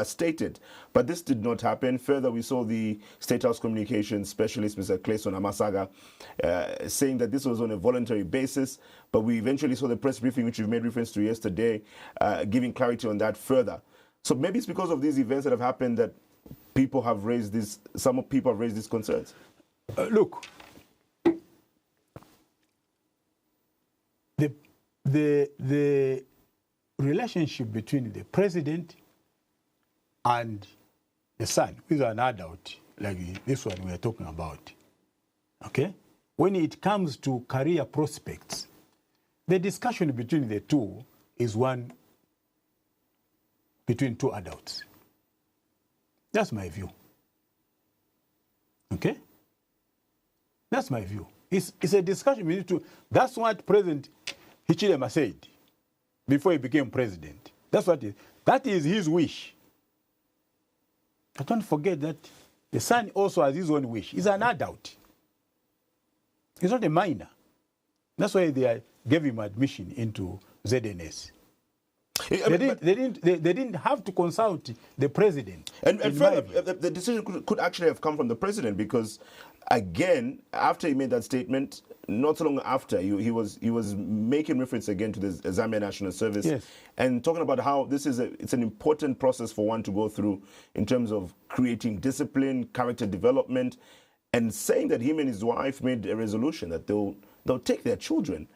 stated. But this did not happen. Further, we saw the State House Communications Specialist, Mr. Clayson Amasaga, saying that this was on a voluntary basis. But we eventually saw the press briefing, which you've made reference to yesterday, giving clarity on that further. So maybe it's because of these events that have happened that people have raised this. Some people have raised these concerns. Look, the relationship between the president and the son, who is an adult, like this one we are talking about, okay? When it comes to career prospects, the discussion between the two is one between two adults. That's my view. Okay? That's my view. It's a discussion between two. That's what President Hichilema said before he became president. That is his wish. But don't forget that the son also has his own wish. He's an adult. He's not a minor. That's why they gave him admission into ZNS. They didn't have to consult the president. And further, the decision could actually have come from the president because, again, after he made that statement, not so long after, he was making reference again to the Zambia National Service, yes, and talking about how it's an important process for one to go through in terms of creating discipline, character development, and saying that him and his wife made a resolution that they'll take their children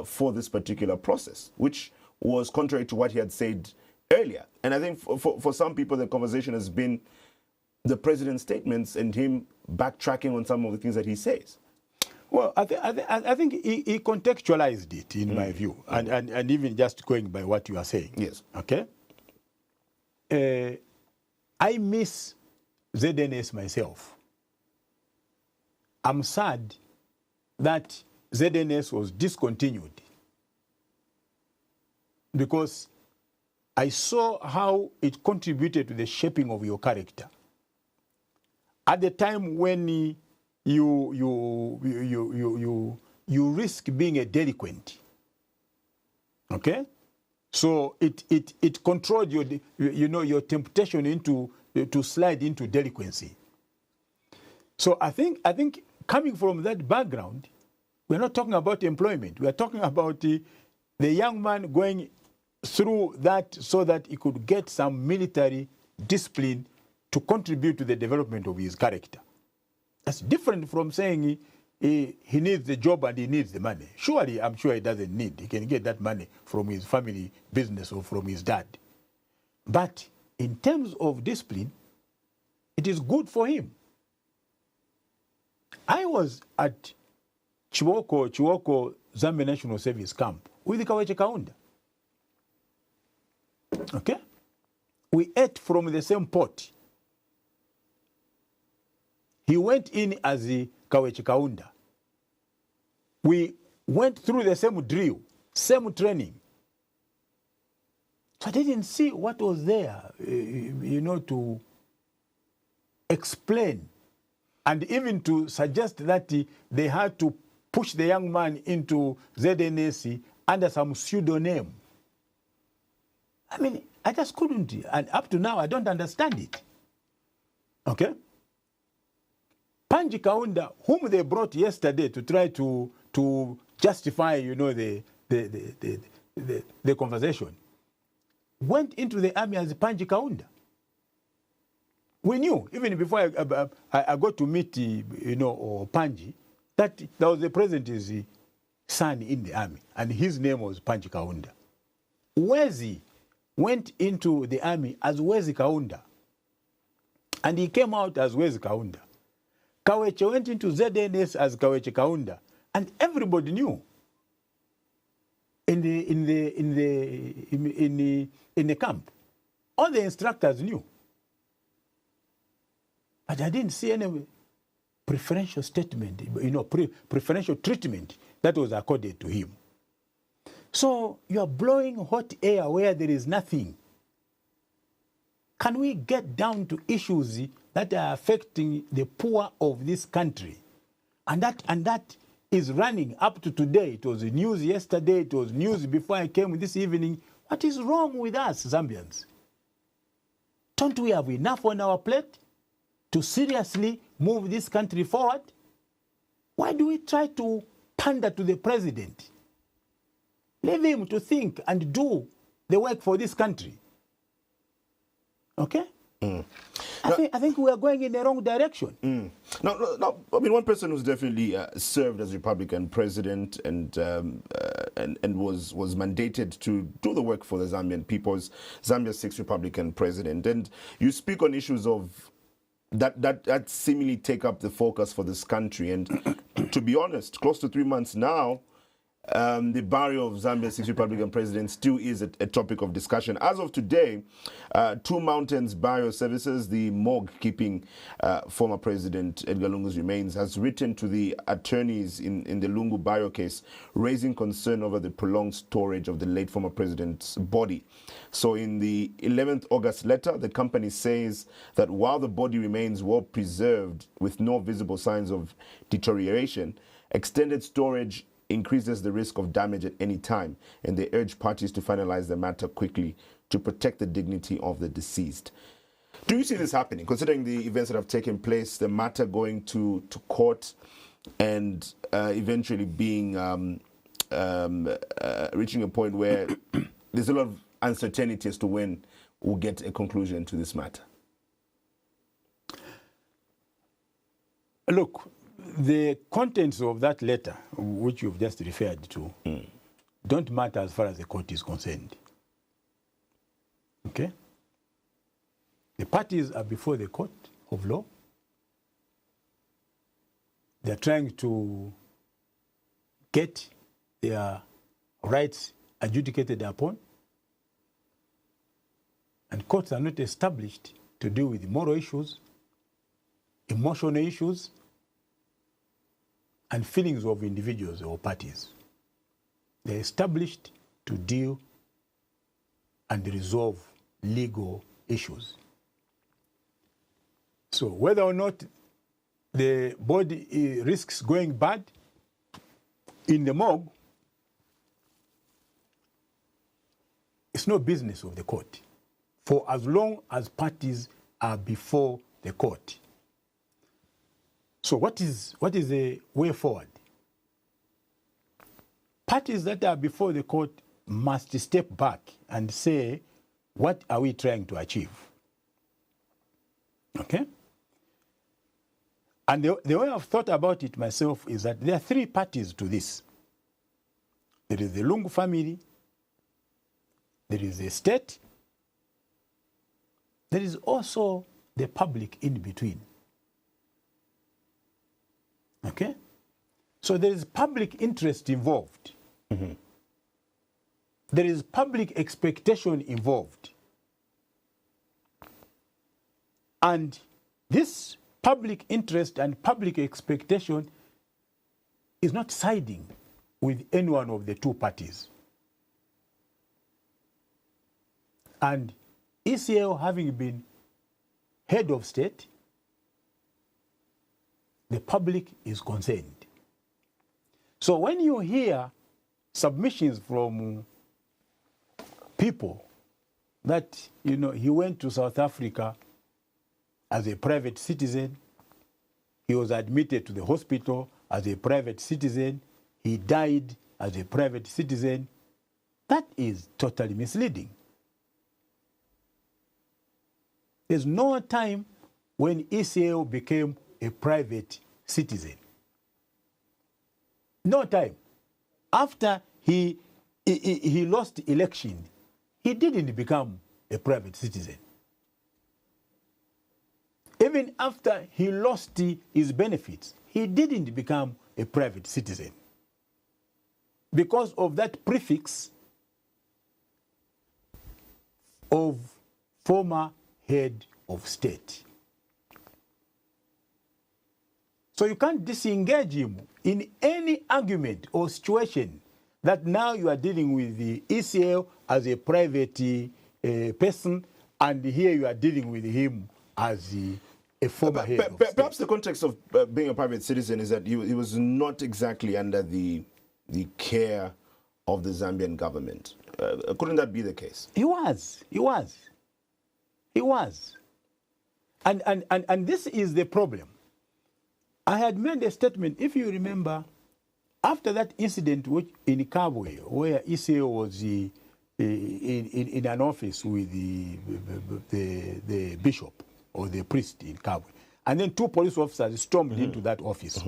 for this particular process, which was contrary to what he had said earlier. And I think for some people, the conversation has been the president's statements and him backtracking on some of the things that he says. Well, I think he contextualized it, in my view, and even just going by what you are saying. Yes. Okay? I miss ZNS myself. I'm sad that ZNS was discontinued because I saw how it contributed to the shaping of your character. At the time when you risk being a delinquent, okay? So it controlled your temptation to slide into delinquency. So I think coming from that background, we're not talking about employment. We are talking about the young man going through that so that he could get some military discipline to contribute to the development of his character. That's different from saying he needs the job and he needs the money. Surely, I'm sure he doesn't need. He can get that money from his family business or from his dad. But in terms of discipline, it is good for him. I was at Chimweka Zambia National Service Camp with Kaweche Kaunda. Okay? We ate from the same pot. He went in as the Kaweche Kaunda. We went through the same drill, same training. So I didn't see what was there, to explain and even to suggest that they had to push the young man into ZNS under some pseudonym. I mean, I just couldn't. And up to now, I don't understand it. Okay? Panji Kaunda, whom they brought yesterday to try to justify, the conversation, went into the army as Panji Kaunda. We knew, even before I got to meet, Panji, that there was the president's son in the army, and his name was Panji Kaunda. Wezi went into the army as Wezi Kaunda, and he came out as Wezi Kaunda. Kaweche went into ZNS as Kaweche Kaunda, and everybody knew. In the camp, all the instructors knew. But I didn't see any preferential statement, preferential treatment that was accorded to him. So you are blowing hot air where there is nothing. Can we get down to issues that are affecting the poor of this country? And that is running up to today. It was news yesterday, it was news before I came this evening. What is wrong with us, Zambians? Don't we have enough on our plate to seriously move this country forward? Why do we try to pander to the president? Leave him to think and do the work for this country. Okay? I think we are going in the wrong direction. No, I mean, one person who's definitely served as Republican president and was mandated to do the work for the Zambian people is Zambia's 6th Republican president. And you speak on issues of that seemingly take up the focus for this country. And to be honest, close to 3 months now, the barrio of Zambia's 6th Republican president still is a topic of discussion. As of today, Two Mountains Barrio Services, the morgue keeping former President Edgar Lungu's remains, has written to the attorneys in the Lungu Barrio case, raising concern over the prolonged storage of the late former president's body. So in the 11th August letter, the company says that while the body remains well preserved with no visible signs of deterioration, extended storage increases the risk of damage at any time, and they urge parties to finalize the matter quickly to protect the dignity of the deceased. Do you see this happening, considering the events that have taken place, the matter going to court and eventually being reaching a point where there's a lot of uncertainty as to when we'll get a conclusion to this matter? Look, the contents of that letter, which you've just referred to, don't matter as far as the court is concerned. Okay? The parties are before the court of law. They're trying to get their rights adjudicated upon. And courts are not established to deal with moral issues, emotional issues, and feelings of individuals or parties. They're established to deal and resolve legal issues. So whether or not the body risks going bad in the morgue, it's no business of the court, for as long as parties are before the court. So what is the way forward? Parties that are before the court must step back and say, what are we trying to achieve? Okay? And the way I've thought about it myself is that there are 3 parties to this. There is the Lungu family, there is the state, there is also the public in between. Okay? So there is public interest involved. There is public expectation involved. And this public interest and public expectation is not siding with any one of the 2 parties. And ECL having been head of state, the public is concerned. So when you hear submissions from people that, you know, he went to South Africa as a private citizen, he was admitted to the hospital as a private citizen, he died as a private citizen, that is totally misleading. There's no time when ECL became a private citizen. No time. After he lost the election, he didn't become a private citizen. Even after he lost his benefits, he didn't become a private citizen. Because of that prefix of former head of state. So you can't disengage him in any argument or situation that now you are dealing with the ECL as a private person, and here you are dealing with him as a former head of state. Perhaps the context of being a private citizen is that he was not exactly under the care of the Zambian government. Couldn't that be the case? He was. And this is the problem. I had made a statement, if you remember, after that incident in Kabwe, where Iseo was in an office with the bishop or the priest in Kabwe, and then 2 police officers stormed into that office.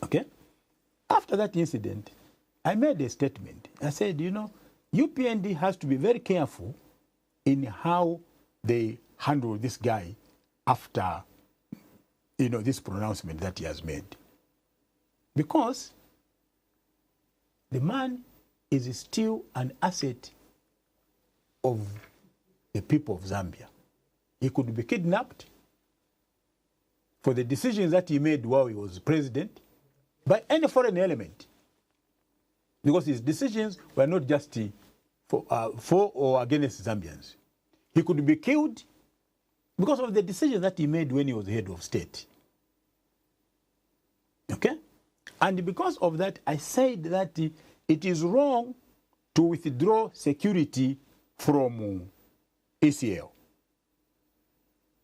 Okay? After that incident, I made a statement. I said, you know, UPND has to be very careful in how they handle this guy after, you know, this pronouncement that he has made. Because the man is still an asset of the people of Zambia. He could be kidnapped for the decisions that he made while he was president by any foreign element. Because his decisions were not just for or against Zambians. He could be killed because of the decisions that he made when he was head of state. Okay? And because of that, I said that it is wrong to withdraw security from ACL.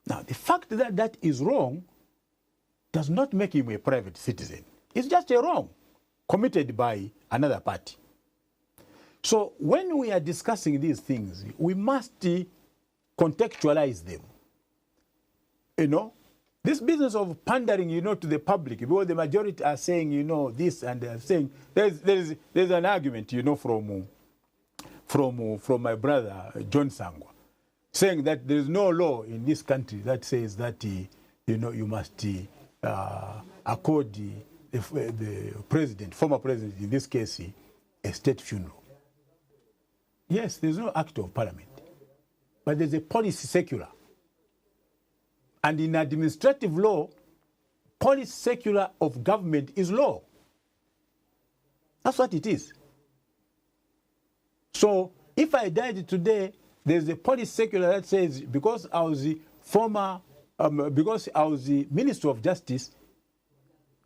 Now, the fact that that is wrong does not make him a private citizen. It's just a wrong committed by another party. So when we are discussing these things, we must contextualize them. You know, this business of pandering, you know, to the public, because the majority are saying, you know, this, and they're saying there's an argument, you know, from my brother John Sangwa, saying that there is no law in this country that says that you know, you must accord the president, former president, in this case, a state funeral. Yes, there's no act of parliament, but there's a policy secular. And in administrative law, policy secular of government is law. That's what it is. So if I died today, there's a policy secular that says because I was the former, because I was the Minister of Justice,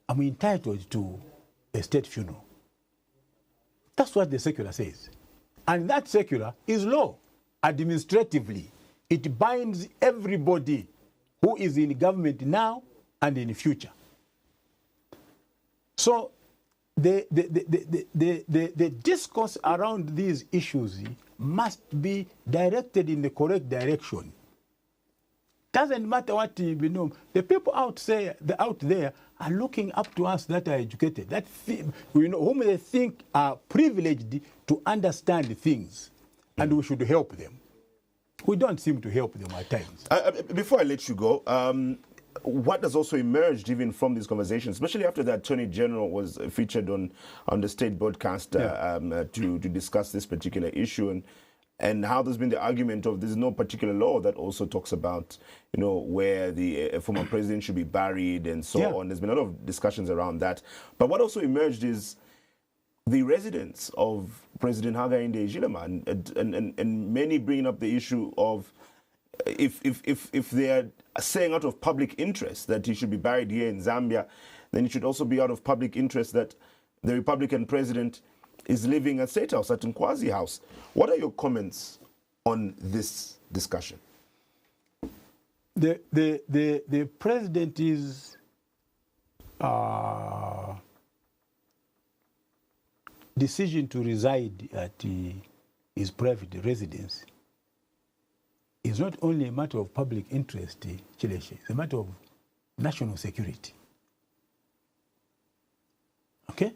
I'm entitled to a state funeral. That's what the secular says. And that secular is law, administratively. It binds everybody who is in government now and in the future. So the discourse around these issues must be directed in the correct direction. Doesn't matter what you know. The people out there are looking up to us that are educated, that you know, whom they think are privileged to understand things, and we should help them. We don't seem to help them at times. Before I let you go, what has also emerged even from these conversations, especially after the Attorney General was featured on the state broadcast to discuss this particular issue, and how there's been the argument of there's no particular law that also talks about, you know, where the former president should be buried and so on. There's been a lot of discussions around that. But what also emerged is the residents of President Hakainde Hichilema and many bringing up the issue of if they are saying out of public interest that he should be buried here in Zambia, then it should also be out of public interest that the Republican president is living at State House, at Nkwazi House. What are your comments on this discussion? The president is decision to reside at his private residence is not only a matter of public interest, Chileche, it's a matter of national security. Okay?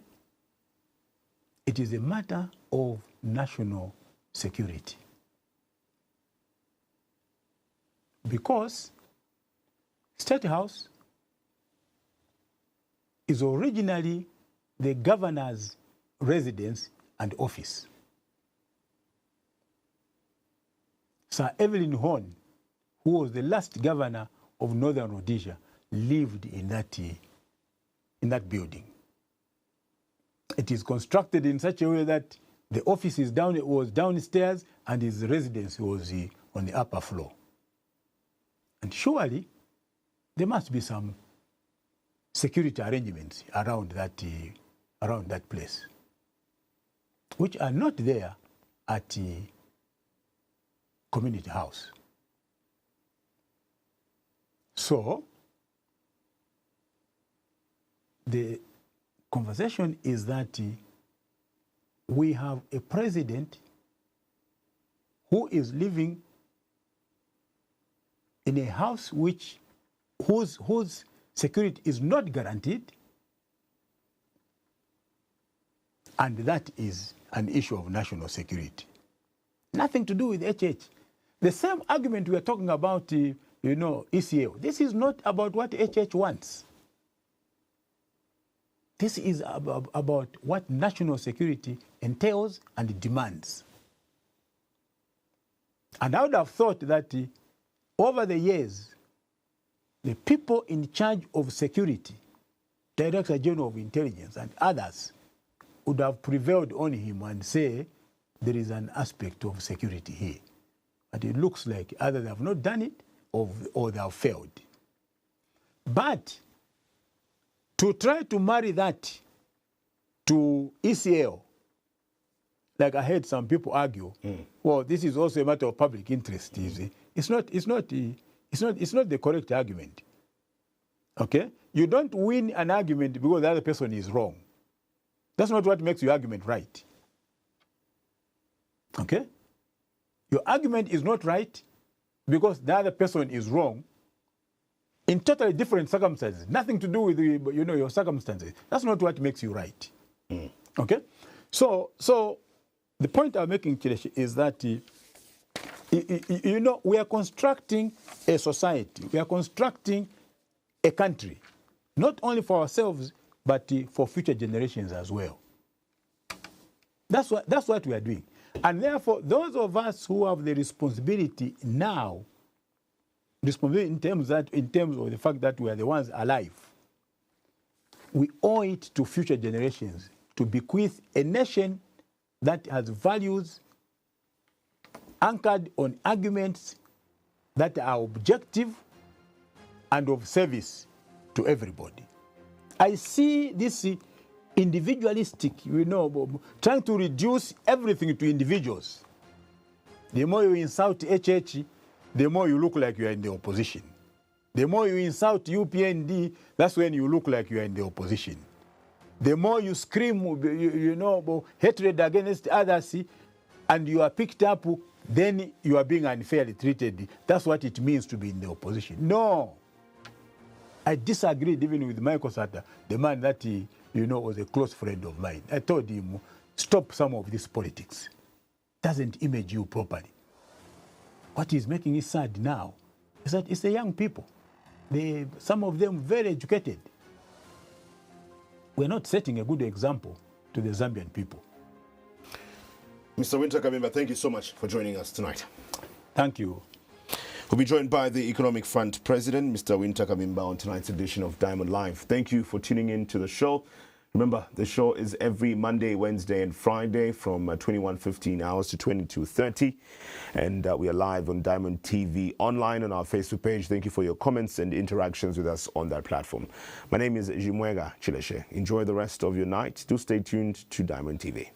It is a matter of national security. Because State House is originally the governor's residence and office. Sir Evelyn Horn, who was the last governor of Northern Rhodesia, lived in that building. It is constructed in such a way that the office was downstairs and his residence was on the upper floor. And surely there must be some security arrangements around that place, which are not there at the community house. So the conversation is that we have a president who is living in a house whose security is not guaranteed, and that is an issue of national security. Nothing to do with HH. The same argument we are talking about, ECL. This is not about what HH wants. This is about what national security entails and demands. And I would have thought that over the years, the people in charge of security, Director General of Intelligence and others, would have prevailed on him and say there is an aspect of security here. But it looks like either they have not done it or they have failed. But to try to marry that to ECL, like I heard some people argue, well, this is also a matter of public interest. It's not the correct argument. Okay? You don't win an argument because the other person is wrong. That's not what makes your argument right. Okay? Your argument is not right because the other person is wrong in totally different circumstances. Nothing to do with your circumstances. That's not what makes you right. Okay? So the point I'm making, Chileshi, is that we are constructing a society. We are constructing a country, not only for ourselves, but for future generations as well. That's what we are doing. And therefore, those of us who have the responsibility now, in terms of the fact that we are the ones alive, we owe it to future generations to bequeath a nation that has values anchored on arguments that are objective and of service to everybody. I see this individualistic, trying to reduce everything to individuals. The more you insult HH, the more you look like you are in the opposition. The more you insult UPND, that's when you look like you are in the opposition. The more you scream, hatred against others, and you are picked up, then you are being unfairly treated. That's what it means to be in the opposition. No. I disagreed even with Michael Sata, the man that was a close friend of mine. I told him, stop some of this politics. Doesn't image you properly. What is making it sad now is that it's the young people. Some of them very educated. We're not setting a good example to the Zambian people. Mr. Wynter Kabimba, thank you so much for joining us tonight. Thank you. We'll be joined by the Economic Front President, Mr. Wynter Kabimba, on tonight's edition of Diamond Live. Thank you for tuning in to the show. Remember, the show is every Monday, Wednesday, and Friday from 21:15 hours to 22:30. And we are live on Diamond TV online on our Facebook page. Thank you for your comments and interactions with us on that platform. My name is Chimweka. Enjoy the rest of your night. Do stay tuned to Diamond TV.